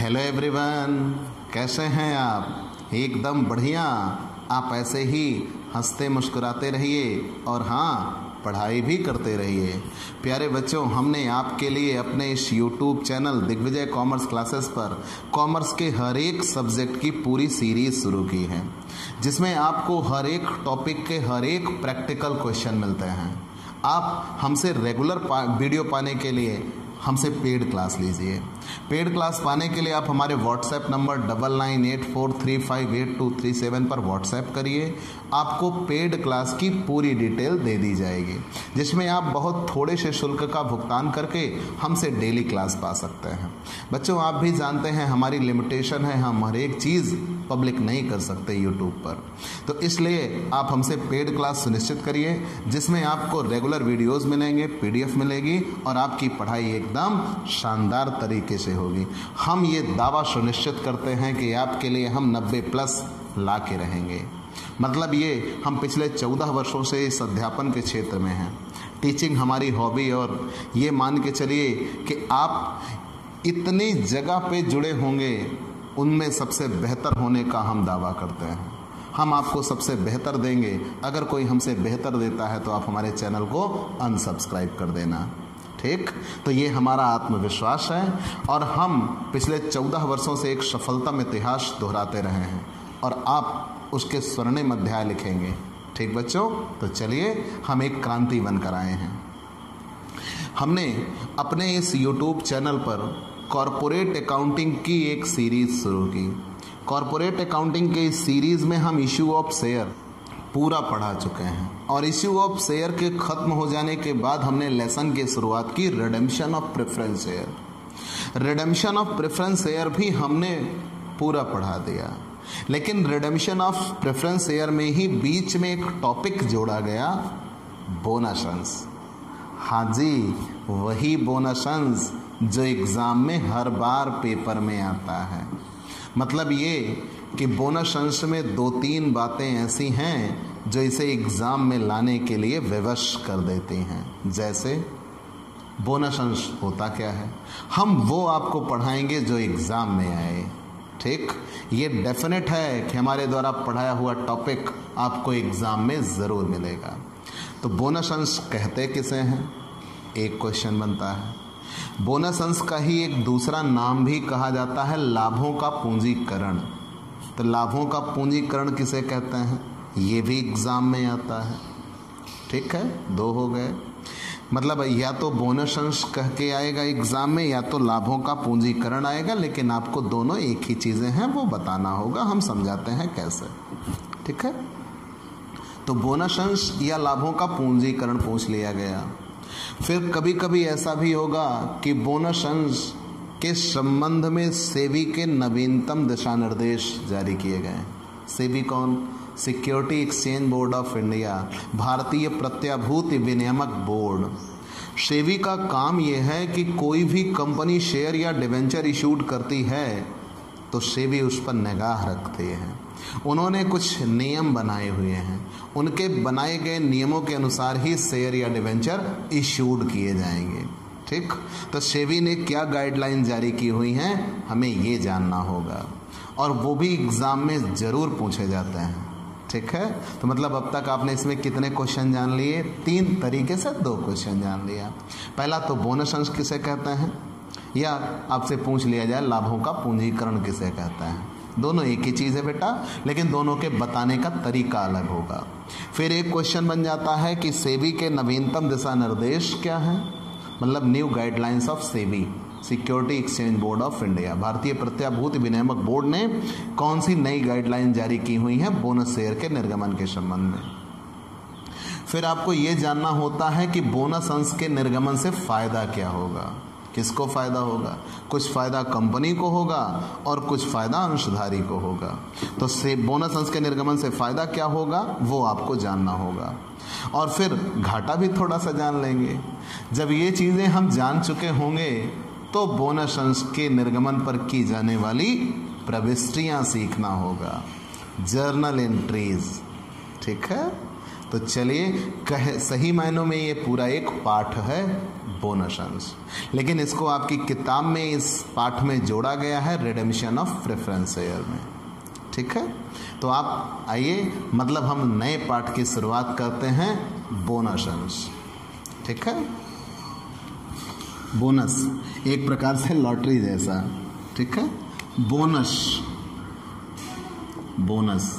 Hello everyone, कैसे हैं आप? एकदम बढ़िया। आप ऐसे ही हंसते मुस्कुराते रहिए और हाँ, पढ़ाई भी करते रहिए। प्यारे बच्चों, हमने आपके लिए अपने इस YouTube channel Digvijay commerce classes पर कॉमर्स के हर एक सब्जेक्ट की पूरी सीरीज शुरू की है, जिसमें आपको हर एक टॉपिक के हर एक प्रैक्टिकल क्वेश्चन मिलते हैं। आप हमसे रेगुलर वीडियो पाने के लिए हमसे पेड क्लास लीजिए। पेड क्लास पाने के लिए आप हमारे व्हाट्सएप नंबर 9984358237 पर व्हाट्सएप करिए। आपको पेड क्लास की पूरी डिटेल दे दी जाएगी, जिसमें आप बहुत थोड़े से शुल्क का भुगतान करके हमसे डेली क्लास पा सकते हैं। बच्चों, आप भी जानते हैं हमारी लिमिटेशन है, हम हर एक चीज़ पब्लिक नहीं कर सकते यूट्यूब पर, तो इसलिए आप हमसे पेड क्लास सुनिश्चित करिए, जिसमें आपको रेगुलर वीडियोस मिलेंगे, PDF मिलेगी और आपकी पढ़ाई एकदम शानदार तरीके से होगी। हम ये दावा सुनिश्चित करते हैं कि आपके लिए हम 90+ ला के रहेंगे। मतलब ये, हम पिछले 14 वर्षों से इस अध्यापन के क्षेत्र में हैं। टीचिंग हमारी हॉबी, और ये मान के चलिए कि आप इतनी जगह पे जुड़े होंगे, उनमें सबसे बेहतर होने का हम दावा करते हैं। हम आपको सबसे बेहतर देंगे। अगर कोई हमसे बेहतर देता है तो आप हमारे चैनल को अनसब्सक्राइब कर देना, ठीक? तो ये हमारा आत्मविश्वास है, और हम पिछले 14 वर्षों से एक सफलतम इतिहास दोहराते रहे हैं, और आप उसके स्वर्णिम अध्याय लिखेंगे। ठीक बच्चों, तो चलिए हम एक क्रांति बनकर आए हैं। हमने अपने इस YouTube चैनल पर कॉरपोरेट अकाउंटिंग की एक सीरीज शुरू की। कॉरपोरेट अकाउंटिंग के इस सीरीज में हम इश्यू ऑफ शेयर पूरा पढ़ा चुके हैं, और इश्यू ऑफ शेयर के खत्म हो जाने के बाद हमने लेसन की शुरुआत की redemption of preference share. Redemption of preference share भी हमने पूरा पढ़ा दिया, लेकिन रिडेम्पशन ऑफ प्रेफरेंस शेयर में ही बीच में एक टॉपिक जोड़ा गया, बोनस। हाँ जी, वही बोनस जो एग्ज़ाम में हर बार पेपर में आता है। मतलब ये कि बोनस में 2-3 बातें ऐसी हैं जो इसे एग्ज़ाम में लाने के लिए विवश कर देती हैं। जैसे बोनस होता क्या है, हम वो आपको पढ़ाएंगे जो एग्ज़ाम में आए। ठीक, ये डेफिनेट है कि हमारे द्वारा पढ़ाया हुआ टॉपिक आपको एग्ज़ाम में ज़रूर मिलेगा। तो बोनस कहते किसे हैं, एक क्वेश्चन बनता है। बोनस अंश का ही एक दूसरा नाम भी कहा जाता है लाभों का पूंजीकरण। तो लाभों का पूंजीकरण किसे कहते हैं, ये भी एग्जाम में आता है। ठीक है, 2 हो गए। मतलब या तो बोनस अंश कह के आएगा एग्जाम में, या तो लाभों का पूंजीकरण आएगा, लेकिन आपको दोनों एक ही चीजें हैं वो बताना होगा। हम समझाते हैं कैसे। ठीक है, तो बोनस अंश या लाभों का पूंजीकरण पूछ लिया गया। फिर कभी कभी ऐसा भी होगा कि बोनस अंश के संबंध में सेबी के नवीनतम दिशा निर्देश जारी किए गए। सेबी कौन? Security exchange board of India, भारतीय प्रत्याभूति विनियामक बोर्ड। सेबी का काम यह है कि कोई भी कंपनी शेयर या डिवेंचर इशूड करती है तो सेबी उस पर निगाह रखती है। उन्होंने कुछ नियम बनाए हुए हैं, उनके बनाए गए नियमों के अनुसार ही शेयर या डिवेंचर इशूड किए जाएंगे। ठीक, तो सेबी ने क्या गाइडलाइन जारी की हुई हैं, हमें ये जानना होगा, और वो भी एग्जाम में जरूर पूछे जाते हैं। ठीक है, तो मतलब अब तक आपने इसमें कितने क्वेश्चन जान लिए? 3 तरीके से 2 क्वेश्चन जान लिया। पहला तो बोनस अंश किसे कहते हैं, या आपसे पूछ लिया जाए लाभों का पूंजीकरण किसे कहता है। दोनों एक ही चीज़ है बेटा, लेकिन दोनों के बताने का तरीका अलग होगा। फिर एक क्वेश्चन बन जाता है कि सेबी के नवीनतम दिशा निर्देश क्या है, मतलब new guidelines of SEBI, security exchange board of India, भारतीय प्रत्याभूति विनियामक बोर्ड ने कौन सी नई गाइडलाइन जारी की हुई है बोनस शेयर के निर्गमन के संबंध में। फिर आपको ये जानना होता है कि बोनस अंश के निर्गमन से फायदा क्या होगा, किसको फायदा होगा। कुछ फायदा कंपनी को होगा और कुछ फायदा अंशधारी को होगा। तो से बोनस अंश के निर्गमन से फायदा क्या होगा वो आपको जानना होगा, और फिर घाटा भी थोड़ा सा जान लेंगे। जब ये चीज़ें हम जान चुके होंगे तो बोनस अंश के निर्गमन पर की जाने वाली प्रविष्टियाँ सीखना होगा, जर्नल एंट्रीज। ठीक है, तो चलिए सही मायनों में ये पूरा एक पाठ है बोनस अंश, लेकिन इसको आपकी किताब में इस पाठ में जोड़ा गया है रिडेम्पशन ऑफ प्रेफरेंस शेयर में। ठीक है, तो आप आइए, मतलब हम नए पाठ की शुरुआत करते हैं बोनस अंश। ठीक है, बोनस एक प्रकार से लॉटरी जैसा। ठीक है, बोनस बोनस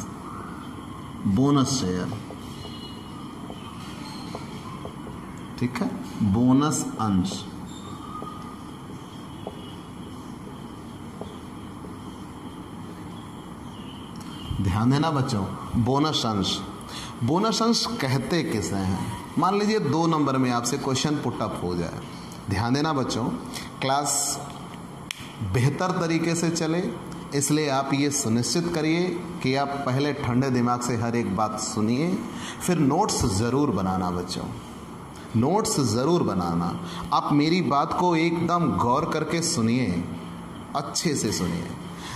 बोनस शेयर। ठीक है, बोनस अंश। ध्यान देना बच्चों, बोनस अंश। बोनस अंश कहते किसे हैं? मान लीजिए 2 नंबर में आपसे क्वेश्चन पुटअप हो जाए। ध्यान देना बच्चों, क्लास बेहतर तरीके से चले, इसलिए आप ये सुनिश्चित करिए कि आप पहले ठंडे दिमाग से हर एक बात सुनिए, फिर नोट्स ज़रूर बनाना बच्चों, नोट्स ज़रूर बनाना। आप मेरी बात को एकदम गौर करके सुनिए, अच्छे से सुनिए।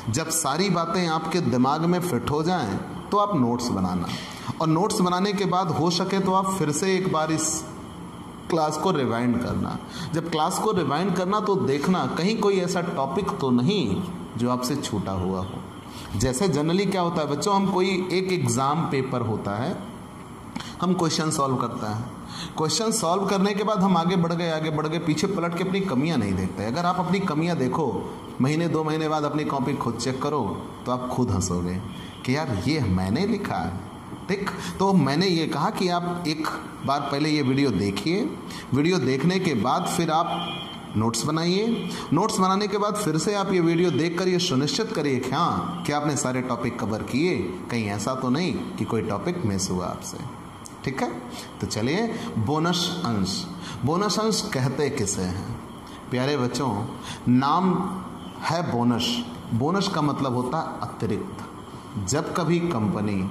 जब सारी बातें आपके दिमाग में फिट हो जाएं तो आप नोट्स बनाना, और नोट्स बनाने के बाद हो सके तो आप फिर से एक बार इस क्लास को रिवाइंड करना। जब क्लास को रिवाइंड करना तो देखना कहीं कोई ऐसा टॉपिक तो नहीं जो आपसे छूटा हुआ हो। जैसे जनरली क्या होता है बच्चों, हम कोई एक एग्ज़ाम पेपर होता है, हम क्वेश्चन सॉल्व करता है, क्वेश्चन सॉल्व करने के बाद हम आगे बढ़ गए, पीछे पलट के अपनी कमियां नहीं देखते। अगर आप अपनी कमियां देखो, महीने 2 महीने बाद अपनी कॉपी खुद चेक करो, तो आप खुद हंसोगे कि यार ये मैंने लिखा है। ठीक, तो मैंने ये कहा कि आप एक बार पहले ये वीडियो देखिए, वीडियो देखने के बाद फिर आप नोट्स बनाइए, नोट्स बनाने के बाद फिर से आप ये वीडियो देखकर ये सुनिश्चित करिए कि हाँ कि आपने सारे टॉपिक कवर किए, कहीं ऐसा तो नहीं कि कोई टॉपिक मिस हुआ आपसे। ठीक है, तो चलिए बोनस अंश। बोनस अंश कहते किसे हैं? प्यारे बच्चों, नाम है बोनस। बोनस का मतलब होता है अतिरिक्त। जब कभी कंपनी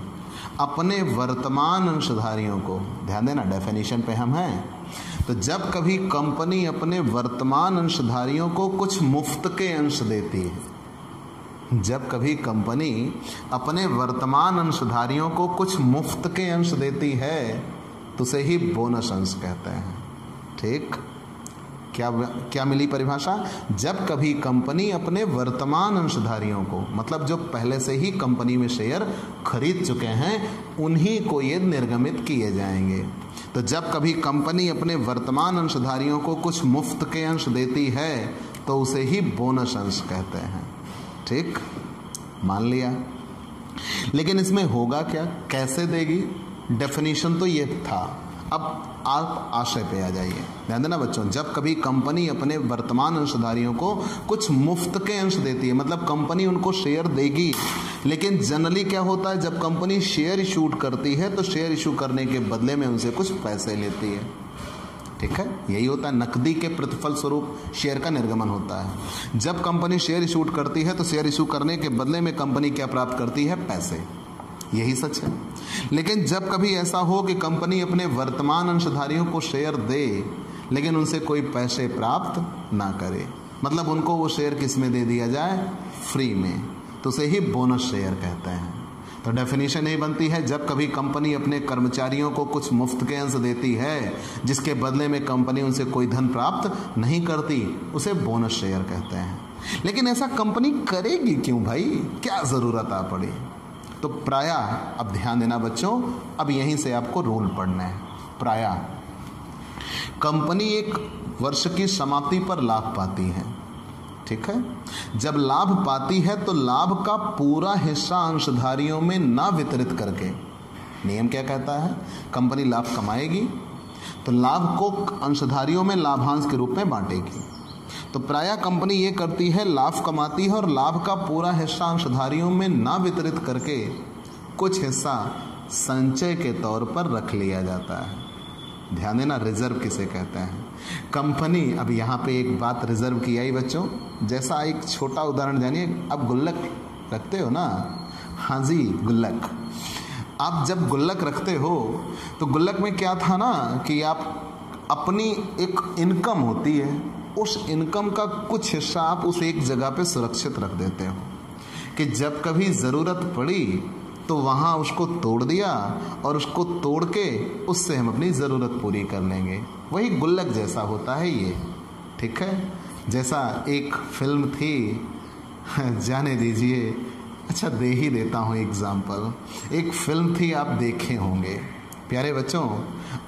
अपने वर्तमान अंशधारियों को, ध्यान देना डेफिनेशन पे हम हैं, तो जब कभी कंपनी अपने वर्तमान अंशधारियों को कुछ मुफ्त के अंश देती है, जब कभी कंपनी अपने वर्तमान अंशधारियों को कुछ मुफ्त के अंश देती है तो उसे ही बोनस अंश कहते हैं। ठीक, क्या मिली परिभाषा? जब कभी कंपनी अपने वर्तमान अंशधारियों को, मतलब जो पहले से ही कंपनी में शेयर खरीद चुके हैं, उन्हीं को ये निर्गमित किए जाएंगे। तो जब कभी कंपनी अपने वर्तमान अंशधारियों को कुछ मुफ्त के अंश देती है तो उसे ही बोनस अंश कहते हैं। ठीक, मान लिया। लेकिन इसमें होगा क्या, कैसे देगी? डेफिनेशन तो ये था, अब आप आशय पे आ जाइए। ध्यान देना बच्चों, जब कभी कंपनी अपने वर्तमान अंशधारियों को कुछ मुफ्त के अंश देती है, मतलब कंपनी उनको शेयर देगी, लेकिन जनरली क्या होता है, जब कंपनी शेयर इशू करती है तो शेयर इशू करने के बदले में उनसे कुछ पैसे लेती है। ठीक है, यही होता है, नकदी के प्रतिफल स्वरूप शेयर का निर्गमन होता है। जब कंपनी शेयर इशू करती है तो शेयर इशू करने के बदले में कंपनी क्या प्राप्त करती है? पैसे। यही सच है। लेकिन जब कभी ऐसा हो कि कंपनी अपने वर्तमान अंशधारियों को शेयर दे लेकिन उनसे कोई पैसे प्राप्त ना करे, मतलब उनको वो शेयर किस में दे दिया जाए? फ्री में, तो उसे ही बोनस शेयर कहते हैं। तो डेफिनेशन यही बनती है, जब कभी कंपनी अपने कर्मचारियों को कुछ मुफ्त के अंश देती है जिसके बदले में कंपनी उनसे कोई धन प्राप्त नहीं करती, उसे बोनस शेयर कहते हैं। लेकिन ऐसा कंपनी करेगी क्यों भाई? क्या ज़रूरत आ पड़ी? तो प्रायः, अब ध्यान देना बच्चों, अब यहीं से आपको रूल पढ़ना है। प्रायः कंपनी एक वर्ष की समाप्ति पर लाभ पाती है। ठीक है, जब लाभ पाती है तो लाभ का पूरा हिस्सा अंशधारियों में ना वितरित करके, नियम क्या कहता है, कंपनी लाभ कमाएगी तो लाभ को अंशधारियों में लाभांश के रूप में बांटेगी। तो प्रायः कंपनी ये करती है, लाभ कमाती है और लाभ का पूरा हिस्सा अंशधारियों में ना वितरित करके कुछ हिस्सा संचय के तौर पर रख लिया जाता है। ध्यान देना, रिजर्व किसे कहते हैं? कंपनी, अब यहाँ पे एक बात रिजर्व की आई बच्चों, जैसा एक छोटा उदाहरण जानिए। अब गुल्लक रखते हो ना? हाँ जी, गुल्लक। आप जब गुल्लक रखते हो तो गुल्लक में क्या था ना कि आप अपनी एक इनकम होती है, उस इनकम का कुछ हिस्सा आप उस एक जगह पे सुरक्षित रख देते हो कि जब कभी ज़रूरत पड़ी तो वहाँ उसको तोड़ दिया और उसको तोड़ के उससे हम अपनी ज़रूरत पूरी कर लेंगे। वही गुल्लक जैसा होता है ये, ठीक है। जैसा एक फिल्म थी, जाने दीजिए, अच्छा दे ही देता हूँ एग्जाम्पल। एक फिल्म थी, आप देखे होंगे। प्यारे बच्चों,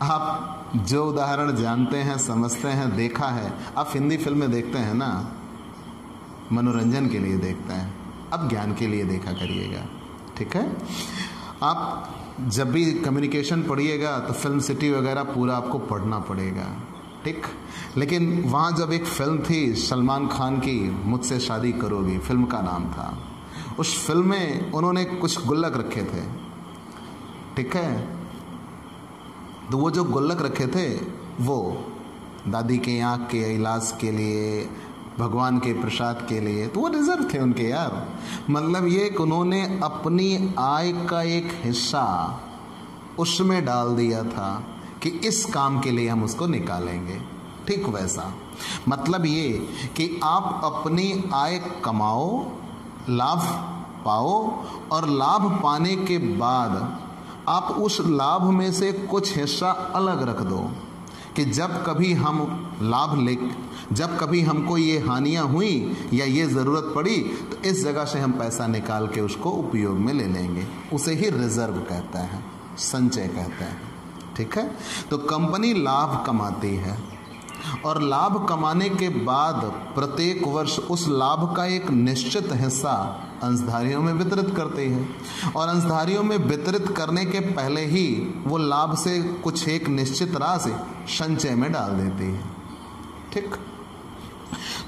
आप जो उदाहरण जानते हैं, समझते हैं, देखा है, आप हिंदी फिल्में देखते हैं ना, मनोरंजन के लिए देखते हैं, अब ज्ञान के लिए देखा करिएगा, ठीक है। आप जब भी कम्युनिकेशन पढ़िएगा तो फिल्म सिटी वगैरह पूरा आपको पढ़ना पड़ेगा, ठीक। लेकिन वहाँ जब एक फिल्म थी सलमान खान की, मुझसे शादी करोगी, फिल्म का नाम था। उस फिल्म में उन्होंने कुछ गुल्लक रखे थे, ठीक है। तो वो जो गुल्लक रखे थे वो दादी के आँख के इलाज के लिए, भगवान के प्रसाद के लिए, तो वो रिजर्व थे उनके यार। मतलब ये कि उन्होंने अपनी आय का एक हिस्सा उसमें डाल दिया था कि इस काम के लिए हम उसको निकालेंगे, ठीक वैसा। मतलब ये कि आप अपनी आय कमाओ, लाभ पाओ, और लाभ पाने के बाद आप उस लाभ में से कुछ हिस्सा अलग रख दो कि जब कभी हम जब कभी हमको ये हानियाँ हुई या ये ज़रूरत पड़ी तो इस जगह से हम पैसा निकाल के उसको उपयोग में ले लेंगे। उसे ही रिजर्व कहते हैं, संचय कहते हैं, ठीक है। तो कंपनी लाभ कमाती है और लाभ कमाने के बाद प्रत्येक वर्ष उस लाभ का एक निश्चित हिस्सा अंशधारियों में वितरित करती है, और अंशधारियों में वितरित करने के पहले ही वो लाभ से कुछ एक निश्चित राशि संचय में डाल देती है, ठीक।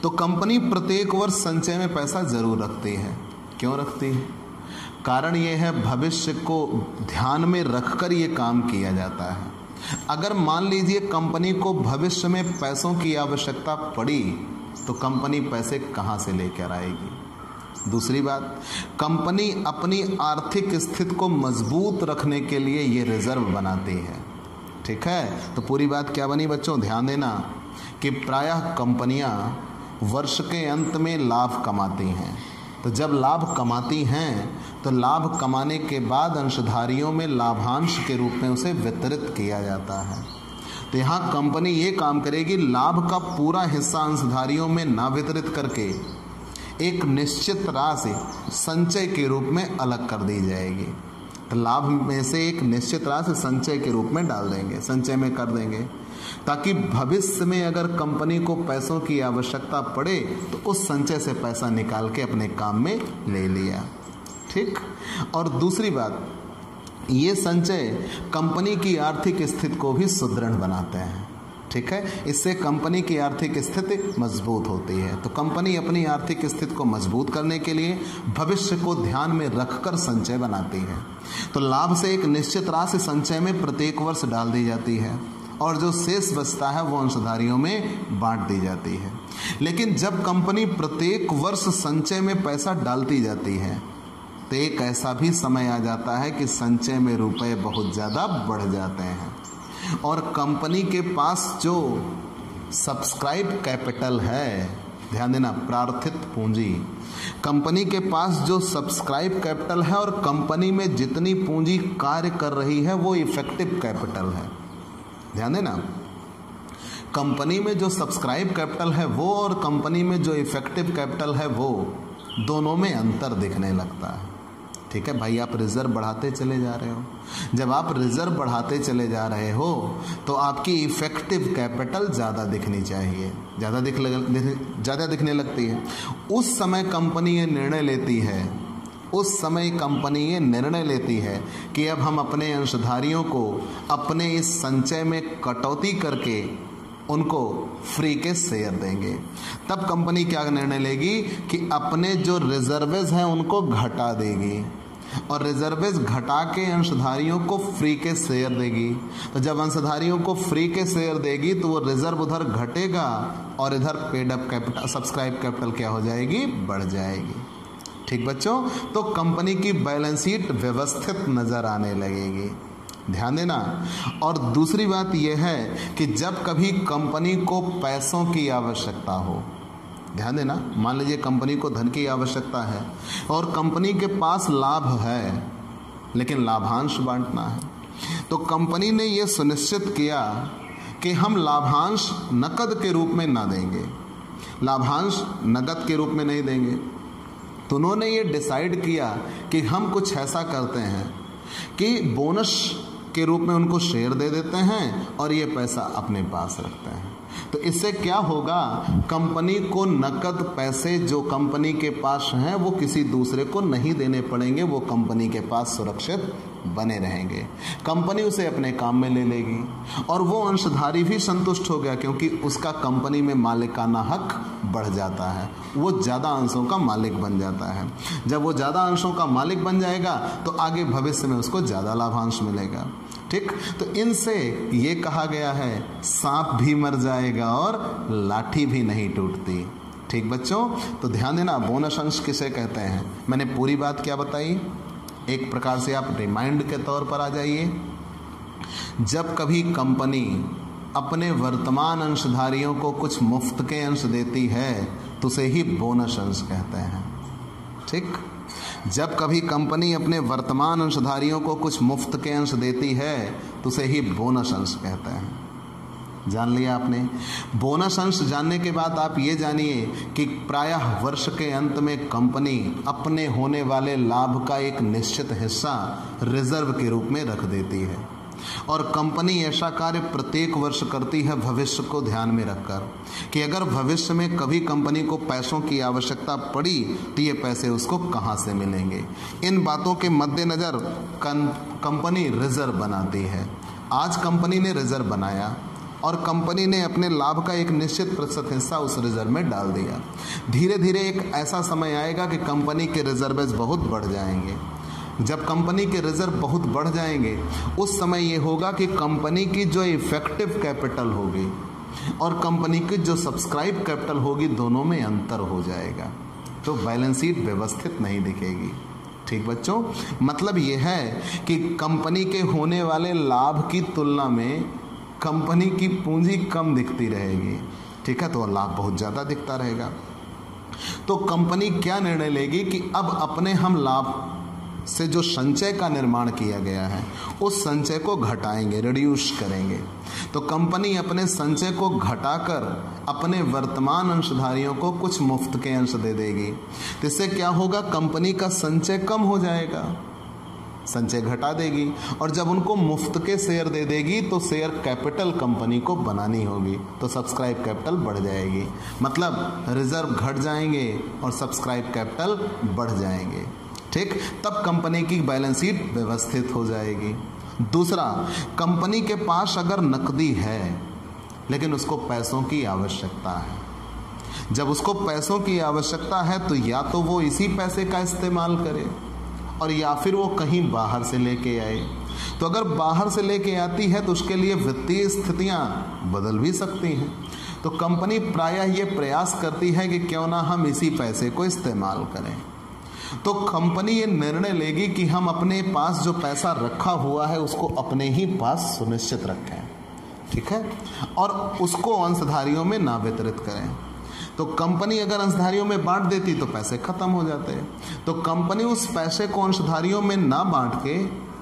तो कंपनी प्रत्येक वर्ष संचय में पैसा जरूर रखती है। क्यों रखती है? कारण ये है भविष्य को ध्यान में रखकर ये काम किया जाता है। अगर मान लीजिए कंपनी को भविष्य में पैसों की आवश्यकता पड़ी तो कंपनी पैसे कहाँ से लेकर आएगी? दूसरी बात, कंपनी अपनी आर्थिक स्थिति को मजबूत रखने के लिए ये रिजर्व बनाती है, ठीक है। तो पूरी बात क्या बनी बच्चों, ध्यान देना कि प्रायः कंपनियां वर्ष के अंत में लाभ कमाती हैं। तो जब लाभ कमाती हैं तो लाभ कमाने के बाद अंशधारियों में लाभांश के रूप में उसे वितरित किया जाता है। तो यहाँ कंपनी ये काम करेगी, लाभ का पूरा हिस्सा अंशधारियों में ना वितरित करके एक निश्चित राशि संचय के रूप में अलग कर दी जाएगी। तो लाभ में से एक निश्चित राशि संचय के रूप में डाल देंगे, संचय में कर देंगे, ताकि भविष्य में अगर कंपनी को पैसों की आवश्यकता पड़े तो उस संचय से पैसा निकाल के अपने काम में ले लिया, ठीक। और दूसरी बात, ये संचय कंपनी की आर्थिक स्थिति को भी सुदृढ़ बनाते हैं, ठीक है। इससे कंपनी की आर्थिक स्थिति मजबूत होती है। तो कंपनी अपनी आर्थिक स्थिति को मजबूत करने के लिए भविष्य को ध्यान में रखकर संचय बनाती है। तो लाभ से एक निश्चित राशि संचय में प्रत्येक वर्ष डाल दी जाती है और जो शेष बचता है वो अंशधारियों में बांट दी जाती है। लेकिन जब कंपनी प्रत्येक वर्ष संचय में पैसा डालती जाती है तो एक ऐसा भी समय आ जाता है कि संचय में रुपए बहुत ज़्यादा बढ़ जाते हैं और कंपनी के पास जो सब्सक्राइब कैपिटल है, ध्यान देना, प्रार्थित पूंजी, कंपनी के पास जो सब्सक्राइब कैपिटल है और कंपनी में जितनी पूंजी कार्य कर रही है वो इफेक्टिव कैपिटल है। ध्यान देना, कंपनी में जो सब्सक्राइब कैपिटल है वो और कंपनी में जो इफेक्टिव कैपिटल है वो दोनों में अंतर दिखने लगता है, ठीक है भाई। आप रिजर्व बढ़ाते चले जा रहे हो, जब आप रिजर्व बढ़ाते चले जा रहे हो तो आपकी इफेक्टिव कैपिटल ज़्यादा दिखनी चाहिए, ज़्यादा दिखने लगती है। उस समय कंपनी ये निर्णय लेती है कि अब हम अपने अंशधारियों को अपने इस संचय में कटौती करके उनको फ्री के शेयर देंगे। तब कंपनी क्या निर्णय लेगी कि अपने जो रिजर्वेज हैं उनको घटा देगी और रिजर्वेज घटा के अंशधारियों को फ्री के शेयर देगी। तो जब अंशधारियों को फ्री के शेयर देगी तो वो रिजर्व उधर घटेगा और इधर paid up capital, subscribe capital क्या हो जाएगी, बढ़ जाएगी, ठीक बच्चों। तो कंपनी की बैलेंस शीट व्यवस्थित नजर आने लगेगी, ध्यान देना। और दूसरी बात यह है कि जब कभी कंपनी को पैसों की आवश्यकता हो, ध्यान देना, मान लीजिए कंपनी को धन की आवश्यकता है और कंपनी के पास लाभ है लेकिन लाभांश बांटना है। तो कंपनी ने यह सुनिश्चित किया कि हम लाभांश नकद के रूप में ना देंगे, लाभांश नकद के रूप में नहीं देंगे। तो उन्होंने ये डिसाइड किया कि हम कुछ ऐसा करते हैं कि बोनस के रूप में उनको शेयर दे देते हैं और ये पैसा अपने पास रखते हैं। तो इससे क्या होगा, कंपनी को नकद पैसे जो कंपनी के पास हैं वो किसी दूसरे को नहीं देने पड़ेंगे, वो कंपनी के पास सुरक्षित बने रहेंगे। कंपनी उसे अपने काम में ले लेगी और वो अंशधारी भी संतुष्ट हो गया, क्योंकि उसका कंपनी में मालिकाना हक बढ़ जाता है, वो ज़्यादा अंशों का मालिक बन जाता है। जब वो ज़्यादा अंशों का मालिक बन जाएगा तो आगे भविष्य में उसको ज़्यादा लाभांश मिलेगा। ठीक, तो इनसे ये कहा गया है सांप भी मर जाएगा और लाठी भी नहीं टूटती। ठीक बच्चों, तो ध्यान देना, बोनस अंश किसे कहते हैं, मैंने पूरी बात क्या बताई, एक प्रकार से आप रिमाइंड के तौर पर आ जाइए। जब कभी कंपनी अपने वर्तमान अंशधारियों को कुछ मुफ्त के अंश देती है तो उसे ही बोनस अंश कहते हैं। ठीक, जब कभी कंपनी अपने वर्तमान अंशधारियों को कुछ मुफ्त के अंश देती है तो उसे ही बोनस अंश कहते हैं। जान लिया आपने। बोनस अंश जानने के बाद आप ये जानिए कि प्रायः वर्ष के अंत में कंपनी अपने होने वाले लाभ का एक निश्चित हिस्सा रिजर्व के रूप में रख देती है, और कंपनी ऐसा कार्य प्रत्येक वर्ष करती है भविष्य को ध्यान में रखकर कि अगर भविष्य में कभी कंपनी को पैसों की आवश्यकता पड़ी तो ये पैसे उसको कहाँ से मिलेंगे। इन बातों के मद्देनज़र कंपनी रिजर्व बनाती है। आज कंपनी ने रिजर्व बनाया और कंपनी ने अपने लाभ का एक निश्चित प्रतिशत हिस्सा उस रिजर्व में डाल दिया। धीरे धीरे एक ऐसा समय आएगा कि कंपनी के रिजर्वेज बहुत बढ़ जाएंगे। जब कंपनी के रिजर्व बहुत बढ़ जाएंगे उस समय ये होगा कि कंपनी की जो इफेक्टिव कैपिटल होगी और कंपनी की जो सब्सक्राइब कैपिटल होगी, दोनों में अंतर हो जाएगा, तो बैलेंस शीट व्यवस्थित नहीं दिखेगी। ठीक बच्चों, मतलब ये है कि कंपनी के होने वाले लाभ की तुलना में कंपनी की पूंजी कम दिखती रहेगी। ठीक है, तो लाभ बहुत ज़्यादा दिखता रहेगा। तो कंपनी क्या निर्णय लेगी कि अब अपने हम लाभ से जो संचय का निर्माण किया गया है उस संचय को घटाएंगे, रिड्यूस करेंगे। तो कंपनी अपने संचय को घटाकर अपने वर्तमान अंशधारियों को कुछ मुफ्त के अंश दे देगी। तो इससे क्या होगा, कंपनी का संचय कम हो जाएगा, संचय घटा देगी, और जब उनको मुफ्त के शेयर दे देगी तो शेयर कैपिटल कंपनी को बनानी होगी, तो सब्सक्राइब कैपिटल बढ़ जाएगी। मतलब रिजर्व घट जाएंगे और सब्सक्राइब कैपिटल बढ़ जाएंगे। ठीक, तब कंपनी की बैलेंस शीट व्यवस्थित हो जाएगी। दूसरा, कंपनी के पास अगर नकदी है लेकिन उसको पैसों की आवश्यकता है, जब उसको पैसों की आवश्यकता है तो या तो वो इसी पैसे का इस्तेमाल करे और या फिर वो कहीं बाहर से लेके आए। तो अगर बाहर से लेके आती है तो उसके लिए वित्तीय स्थितियां बदल भी सकती हैं। तो कंपनी प्रायः ये प्रयास करती है कि क्यों ना हम इसी पैसे को इस्तेमाल करें। तो कंपनी ये निर्णय लेगी कि हम अपने पास जो पैसा रखा हुआ है उसको अपने ही पास सुनिश्चित रखें। ठीक है, और उसको अंशधारियों में ना वितरित करें। तो कंपनी अगर अंशधारियों में बांट देती तो पैसे खत्म हो जाते हैं। तो कंपनी उस पैसे को अंशधारियों में ना बांट के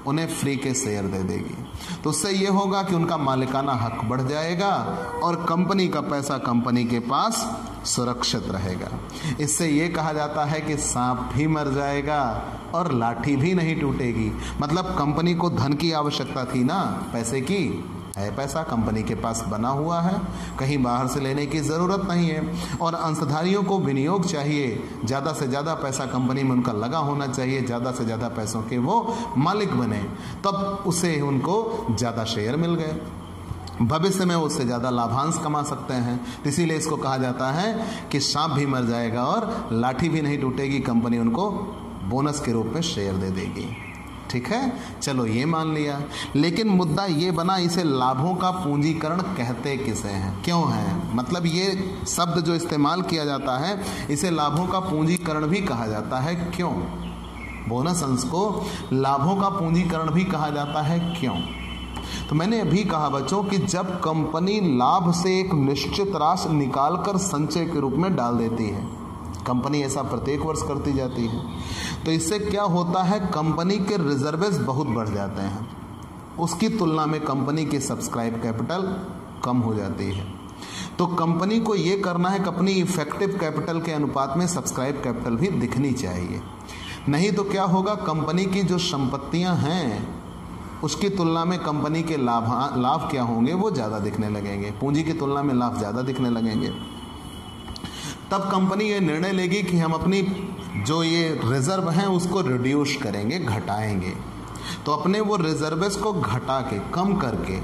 उन्हें फ्री के शेयर दे देगी। तो उससे ये होगा कि उनका मालिकाना हक बढ़ जाएगा और कंपनी का पैसा कंपनी के पास सुरक्षित रहेगा। इससे ये कहा जाता है कि सांप भी मर जाएगा और लाठी भी नहीं टूटेगी। मतलब कंपनी को धन की आवश्यकता थी ना, पैसे की है, पैसा कंपनी के पास बना हुआ है, कहीं बाहर से लेने की ज़रूरत नहीं है, और अंशधारियों को विनियोग चाहिए, ज़्यादा से ज़्यादा पैसा कंपनी में उनका लगा होना चाहिए, ज़्यादा से ज़्यादा पैसों के वो मालिक बने, तब उसे उनको ज़्यादा शेयर मिल गए, भविष्य में उससे ज़्यादा लाभांश कमा सकते हैं। इसीलिए इसको कहा जाता है कि सांप भी मर जाएगा और लाठी भी नहीं टूटेगी, कंपनी उनको बोनस के रूप में शेयर दे देगी। ठीक है, चलो ये मान लिया। लेकिन मुद्दा ये बना, इसे लाभों का पूंजीकरण कहते किसे हैं, क्यों है, मतलब ये शब्द जो इस्तेमाल किया जाता है इसे लाभों का पूंजीकरण भी कहा जाता है, क्यों? बोनस अंश को लाभों का पूंजीकरण भी कहा जाता है, क्यों? तो मैंने अभी कहा बच्चों कि जब कंपनी लाभ से एक निश्चित राशि निकालकर संचय के रूप में डाल देती है, कंपनी ऐसा प्रत्येक वर्ष करती जाती है, तो इससे क्या होता है, कंपनी के रिजर्वेस बहुत बढ़ जाते हैं, उसकी तुलना में कंपनी की सब्सक्राइब कैपिटल कम हो जाती है। तो कंपनी को ये करना है कि अपनी इफेक्टिव कैपिटल के अनुपात में सब्सक्राइब कैपिटल भी दिखनी चाहिए, नहीं तो क्या होगा, कंपनी की जो संपत्तियां हैं उसकी तुलना में कंपनी के लाभ क्या होंगे, वो ज़्यादा दिखने लगेंगे, पूंजी की तुलना में लाभ ज़्यादा दिखने लगेंगे। तब कंपनी ये निर्णय लेगी कि हम अपनी जो ये रिजर्व हैं उसको रिड्यूस करेंगे, घटाएंगे। तो अपने वो रिजर्वेस को घटा के, कम करके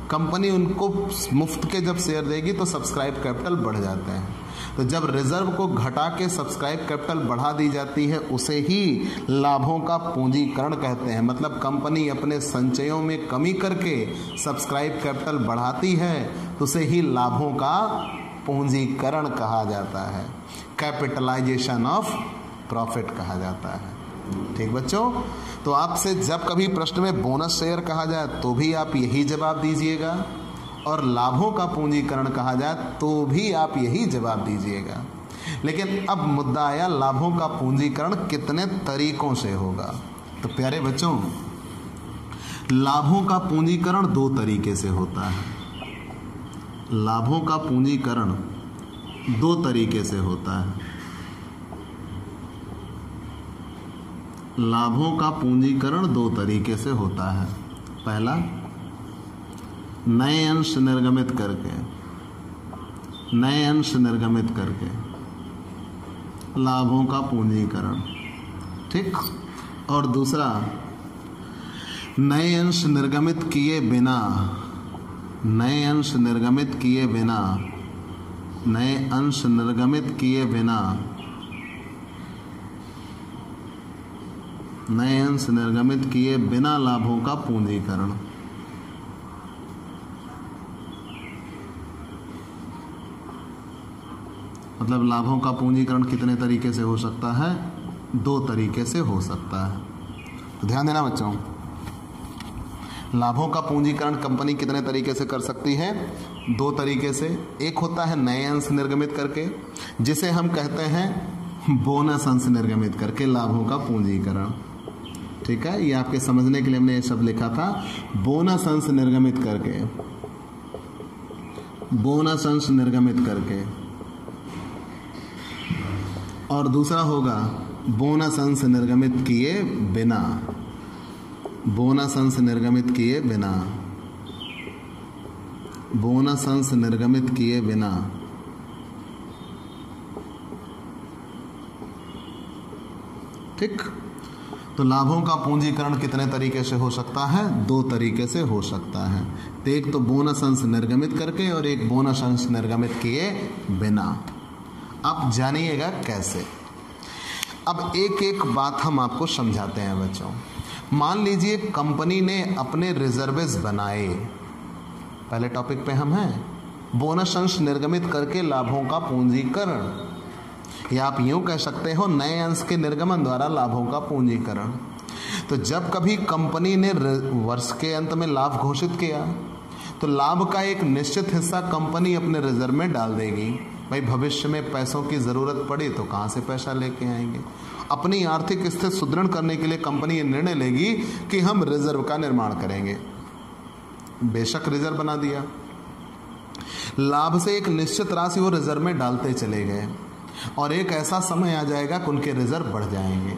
कंपनी उनको मुफ्त के जब शेयर देगी तो सब्सक्राइब कैपिटल बढ़ जाते हैं। तो जब रिजर्व को घटा के सब्सक्राइब कैपिटल बढ़ा दी जाती है उसे ही लाभों का पूंजीकरण कहते हैं। मतलब कंपनी अपने संचयों में कमी करके सब्सक्राइब कैपिटल बढ़ाती है तो उसे ही लाभों का पूंजीकरण कहा जाता है, कैपिटलाइजेशन ऑफ प्रॉफिट कहा जाता है। ठीक बच्चों, तो आपसे जब कभी प्रश्न में बोनस शेयर कहा जाए तो भी आप यही जवाब दीजिएगा, और लाभों का पूंजीकरण कहा जाए तो भी आप यही जवाब दीजिएगा। लेकिन अब मुद्दा आया, लाभों का पूंजीकरण कितने तरीकों से होगा। तो प्यारे बच्चों, लाभों का पूंजीकरण 2 तरीके से होता है। लाभों का पूंजीकरण 2 तरीके से होता है। लाभों का पूंजीकरण 2 तरीके से होता है। पहला, नए अंश निर्गमित करके, नए अंश निर्गमित करके लाभों का पूंजीकरण, ठीक। और दूसरा, नए अंश निर्गमित किए बिना, नए अंश निर्गमित किए बिना, नए अंश निर्गमित किए बिना, नए अंश निर्गमित किए बिना लाभों का पूंजीकरण। मतलब लाभों का पूंजीकरण कितने तरीके से हो सकता है? 2 तरीके से हो सकता है। तो ध्यान देना बच्चों, लाभों का पूंजीकरण कंपनी कितने तरीके से कर सकती है? 2 तरीके से। एक होता है नए अंश निर्गमित करके, जिसे हम कहते हैं बोनस अंश निर्गमित करके लाभों का पूंजीकरण। ठीक है, ये आपके समझने के लिए हमने ये सब लिखा था, बोनस अंश निर्गमित करके, बोनस अंश निर्गमित करके। और दूसरा होगा बोनस अंश निर्गमित किए बिना, बोनस अंश निर्गमित किए बिना, बोनस अंश निर्गमित किए बिना। ठीक, तो लाभों का पूंजीकरण कितने तरीके से हो सकता है? 2 तरीके से हो सकता है। तो एक तो बोनस अंश निर्गमित करके और एक बोनस अंश निर्गमित किए बिना। अब जानिएगा कैसे। अब एक एक बात हम आपको समझाते हैं बच्चों। मान लीजिए कंपनी ने अपने रिजर्वेस बनाए, पहले टॉपिक पे हम हैं, बोनस अंश निर्गमित करके लाभों का पूंजीकरण, या आप यूं कह सकते हो नए अंश के निर्गमन द्वारा लाभों का पूंजीकरण। तो जब कभी कंपनी ने वर्ष के अंत में लाभ घोषित किया तो लाभ का एक निश्चित हिस्सा कंपनी अपने रिजर्व में डाल देगी। भाई भविष्य में पैसों की जरूरत पड़ी तो कहां से पैसा लेके आएंगे। अपनी आर्थिक स्थिति सुदृढ़ करने के लिए कंपनी ये निर्णय लेगी कि हम रिजर्व का निर्माण करेंगे। बेशक रिजर्व बना दिया, लाभ से एक निश्चित राशि वो रिजर्व में डालते चले गए, और एक ऐसा समय आ जाएगा कि उनके रिजर्व बढ़ जाएंगे।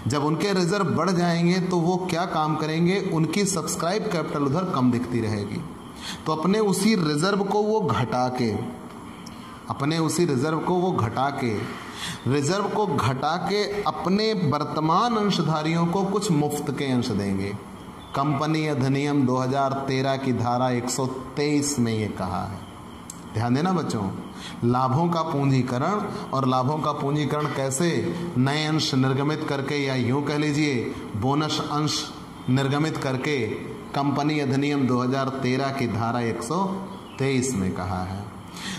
जब उनके रिजर्व बढ़ जाएंगे तो वो क्या काम करेंगे, उनकी सब्सक्राइब कैपिटल उधर कम दिखती रहेगी, तो अपने उसी रिजर्व को वो घटा के, अपने उसी रिजर्व को वो घटा के, रिजर्व को घटा के अपने वर्तमान अंशधारियों को कुछ मुफ्त के अंश देंगे। कंपनी अधिनियम 2013 की धारा 123 में ये कहा है। ध्यान देना बच्चों, लाभों का पूंजीकरण, और लाभों का पूंजीकरण कैसे? नए अंश निर्गमित करके, या यूं कह लीजिए बोनस अंश निर्गमित करके, कंपनी अधिनियम 2013 की धारा 123 में कहा है।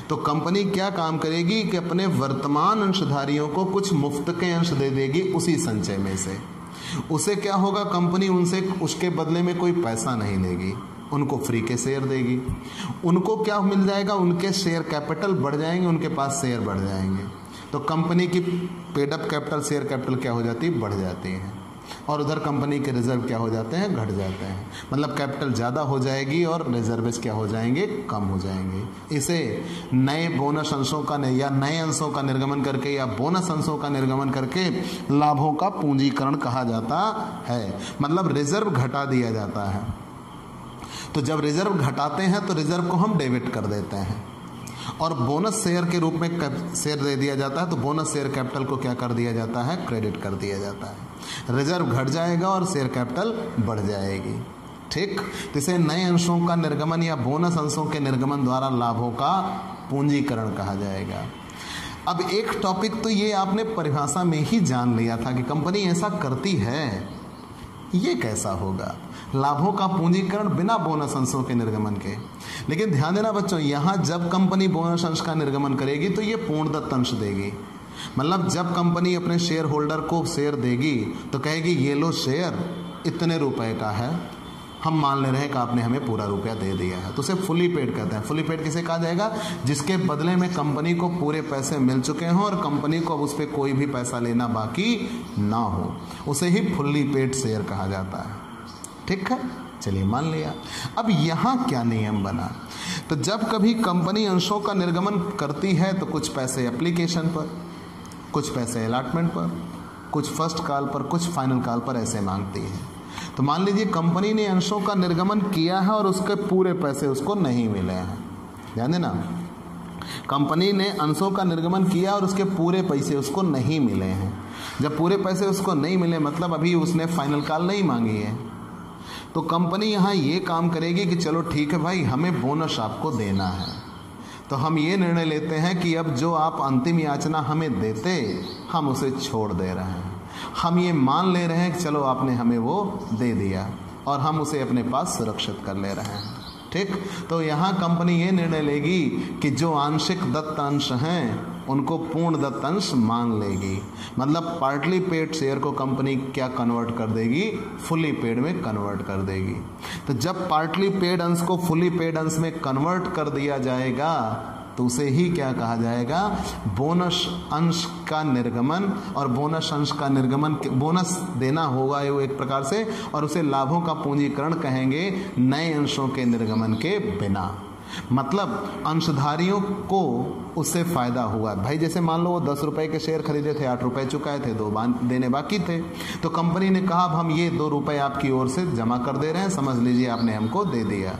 तो कंपनी क्या काम करेगी कि अपने वर्तमान अंशधारियों को कुछ मुफ्त के अंश दे देगी उसी संचय में से। उसे क्या होगा, कंपनी उनसे उसके बदले में कोई पैसा नहीं लेगी, उनको फ्री के शेयर देगी। उनको क्या मिल जाएगा, उनके शेयर कैपिटल बढ़ जाएंगे, उनके पास शेयर बढ़ जाएंगे। तो कंपनी की paid up capital, share capital क्या हो जाती है, बढ़ जाती है, और उधर कंपनी के रिजर्व क्या हो जाते हैं, घट जाते हैं। मतलब कैपिटल ज़्यादा हो जाएगी और रिजर्वेज क्या हो जाएंगे, कम हो जाएंगे। इसे नए बोनस अंशों का या नए अंशों का निर्गमन करके या बोनस अंशों का निर्गमन करके लाभों का पूंजीकरण कहा जाता है। मतलब रिजर्व घटा दिया जाता है। तो जब रिजर्व घटाते हैं तो रिजर्व को हम डेबिट कर देते हैं, और बोनस शेयर के रूप में शेयर दे दिया जाता है, तो बोनस शेयर कैपिटल को क्या कर दिया जाता है, क्रेडिट कर दिया जाता है। रिजर्व घट जाएगा और शेयर कैपिटल बढ़ जाएगी। ठीक, तो इसे नए अंशों का निर्गमन या बोनस अंशों के निर्गमन द्वारा लाभों का पूंजीकरण कहा जाएगा। अब एक टॉपिक तो ये आपने परिभाषा में ही जान लिया था कि कंपनी ऐसा करती है, ये कैसा होगा, लाभों का पूंजीकरण बिना बोनस अंशों के निर्गमन के। लेकिन ध्यान देना बच्चों, यहाँ जब कंपनी बोनस अंश का निर्गमन करेगी तो ये पूर्णदत्त अंश देगी। मतलब जब कंपनी अपने शेयर होल्डर को शेयर देगी तो कहेगी ये लो शेयर इतने रुपए का है, हम मान ले रहे हैं कि आपने हमें पूरा रुपया दे दिया है, तो उसे फुली पेड कहते हैं। फुली पेड किसे कहा जाएगा, जिसके बदले में कंपनी को पूरे पैसे मिल चुके हों और कंपनी को अब उस पर कोई भी पैसा लेना बाकी ना हो, उसे ही फुल्ली पेड शेयर कहा जाता है। ठीक है, चलिए मान लिया। अब यहाँ क्या नियम बना, तो जब कभी कंपनी अंशों का निर्गमन करती है तो कुछ पैसे एप्लीकेशन पर, कुछ पैसे अलॉटमेंट पर, कुछ फर्स्ट कॉल पर, कुछ फाइनल कॉल पर ऐसे मांगती है। तो मान लीजिए कंपनी ने अंशों का निर्गमन किया है और उसके पूरे पैसे उसको नहीं मिले हैं। ध्यान देना, कंपनी ने अंशों का निर्गमन किया और उसके पूरे पैसे उसको नहीं मिले हैं। जब पूरे पैसे उसको नहीं मिले मतलब अभी उसने फाइनल कॉल नहीं मांगी है, तो कंपनी यहाँ ये काम करेगी कि चलो ठीक है भाई, हमें बोनस आपको देना है, तो हम ये निर्णय लेते हैं कि अब जो आप अंतिम याचना हमें देते हम उसे छोड़ दे रहे हैं। हम ये मान ले रहे हैं कि चलो आपने हमें वो दे दिया और हम उसे अपने पास सुरक्षित कर ले रहे हैं। ठीक, तो यहाँ कंपनी ये निर्णय लेगी कि जो आंशिक दत्त अंश हैं उनको पूर्ण दत्त अंश मान लेगी। मतलब पार्टली पेड शेयर को कंपनी क्या कन्वर्ट कर देगी, फुली पेड में कन्वर्ट कर देगी। तो जब पार्टली पेड अंश को फुली पेड अंश में कन्वर्ट कर दिया जाएगा तो उसे ही क्या कहा जाएगा, बोनस अंश का निर्गमन। और बोनस अंश का निर्गमन, बोनस देना होगा वो एक प्रकार से, और उसे लाभों का पूंजीकरण कहेंगे नए अंशों के निर्गमन के बिना। मतलब अंशधारियों को उससे फायदा हुआ। भाई जैसे मान लो वो 10 रुपए के शेयर खरीदे थे, 8 रुपए चुकाए थे, 2 देने बाकी थे, तो कंपनी ने कहा अब हम ये 2 रुपए आपकी ओर से जमा कर दे रहे हैं, समझ लीजिए आपने हमको दे दिया।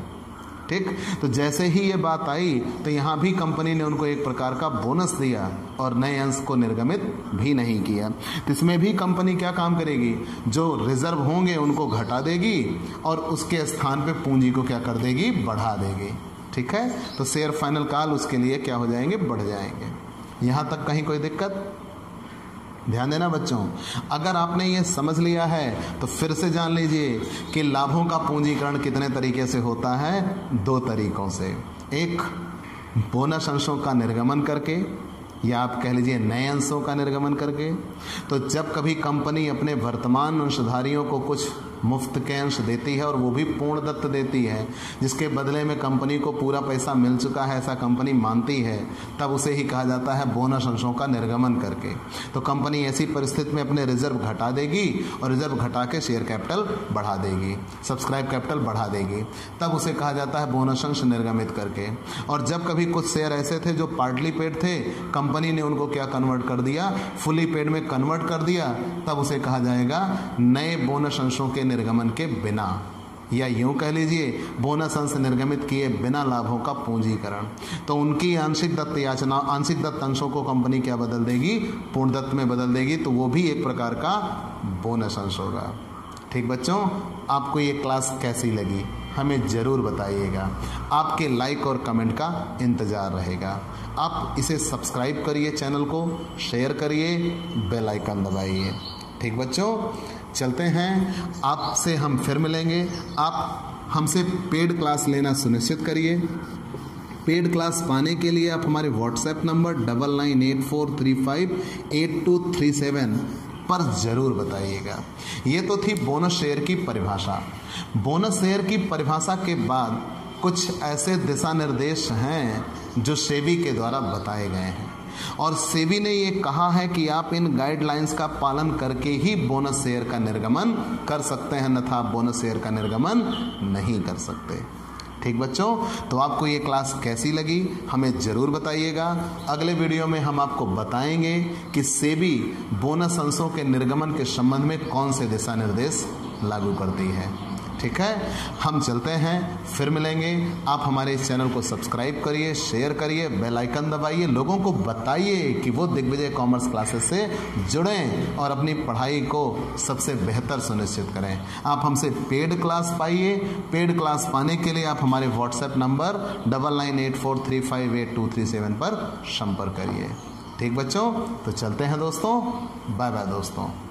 ठीक, तो जैसे ही ये बात आई तो यहाँ भी कंपनी ने उनको एक प्रकार का बोनस दिया और नए अंश को निर्गमित भी नहीं किया। तो इसमें भी कंपनी क्या काम करेगी, जो रिजर्व होंगे उनको घटा देगी और उसके स्थान पे पूंजी को क्या कर देगी, बढ़ा देगी। ठीक है, तो शेयर फाइनल कॉल उसके लिए क्या हो जाएंगे, बढ़ जाएंगे। यहाँ तक कहीं कोई दिक्कत? ध्यान देना बच्चों, अगर आपने ये समझ लिया है तो फिर से जान लीजिए कि लाभों का पूंजीकरण कितने तरीके से होता है, 2 तरीकों से। एक, बोनस अंशों का निर्गमन करके, या आप कह लीजिए नए अंशों का निर्गमन करके। तो जब कभी कंपनी अपने वर्तमान अंशधारियों को कुछ मुफ्त के अंश देती है और वो भी पूर्ण दत्त देती है, जिसके बदले में कंपनी को पूरा पैसा मिल चुका है ऐसा कंपनी मानती है, तब उसे ही कहा जाता है बोनस अंशों का निर्गमन करके। तो कंपनी ऐसी परिस्थिति में अपने रिजर्व घटा देगी और रिजर्व घटा के शेयर कैपिटल बढ़ा देगी, सब्सक्राइब कैपिटल बढ़ा देगी, तब उसे कहा जाता है बोनस अंश निर्गमित करके। और जब कभी कुछ शेयर ऐसे थे जो पार्टली पेड थे, कंपनी ने उनको क्या कन्वर्ट कर दिया, फुली पेड में कन्वर्ट कर दिया, तब उसे कहा जाएगा नए बोनस अंशों के निर्गमन के बिना, या यूं कह लीजिए बोनस अंश निर्गमित किए बिना लाभों का पूंजीकरण। तो उनकी आंशिक दत्त याचना, आंशिक दत्त अंशों को कंपनी क्या बदल देगी, पूर्ण दत्त में बदल देगी, तो वो भी एक प्रकार का बोनस अंश होगा। ठीक बच्चों, आपको ये क्लास कैसी लगी हमें ज़रूर बताइएगा। आपके लाइक और कमेंट का इंतज़ार रहेगा। आप इसे सब्सक्राइब करिए, चैनल को शेयर करिए, बेल आइकन दबाइए। ठीक बच्चों, चलते हैं, आपसे हम फिर मिलेंगे। आप हमसे पेड क्लास लेना सुनिश्चित करिए। पेड क्लास पाने के लिए आप हमारे व्हाट्सएप नंबर 9984358237 पर ज़रूर बताइएगा। ये तो थी बोनस शेयर की परिभाषा। बोनस शेयर की परिभाषा के बाद कुछ ऐसे दिशा निर्देश हैं जो सेबी के द्वारा बताए गए हैं। और सेबी ने ये कहा है कि आप इन गाइडलाइंस का पालन करके ही बोनस शेयर का निर्गमन कर सकते हैं, अन्यथा आप बोनस शेयर का निर्गमन नहीं कर सकते। ठीक बच्चों, तो आपको ये क्लास कैसी लगी हमें ज़रूर बताइएगा। अगले वीडियो में हम आपको बताएंगे कि सेबी बोनस अंशों के निर्गमन के संबंध में कौन से दिशा निर्देश लागू करती है। ठीक है, हम चलते हैं, फिर मिलेंगे। आप हमारे इस चैनल को सब्सक्राइब करिए, शेयर करिए, बेल आइकन दबाइए, लोगों को बताइए कि वो दिग्विजय कॉमर्स क्लासेस से जुड़ें और अपनी पढ़ाई को सबसे बेहतर सुनिश्चित करें। आप हमसे पेड क्लास पाइए। पेड क्लास पाने के लिए आप हमारे व्हाट्सएप नंबर 9984358237 पर संपर्क करिए। ठीक बच्चों, तो चलते हैं दोस्तों, बाय बाय दोस्तों।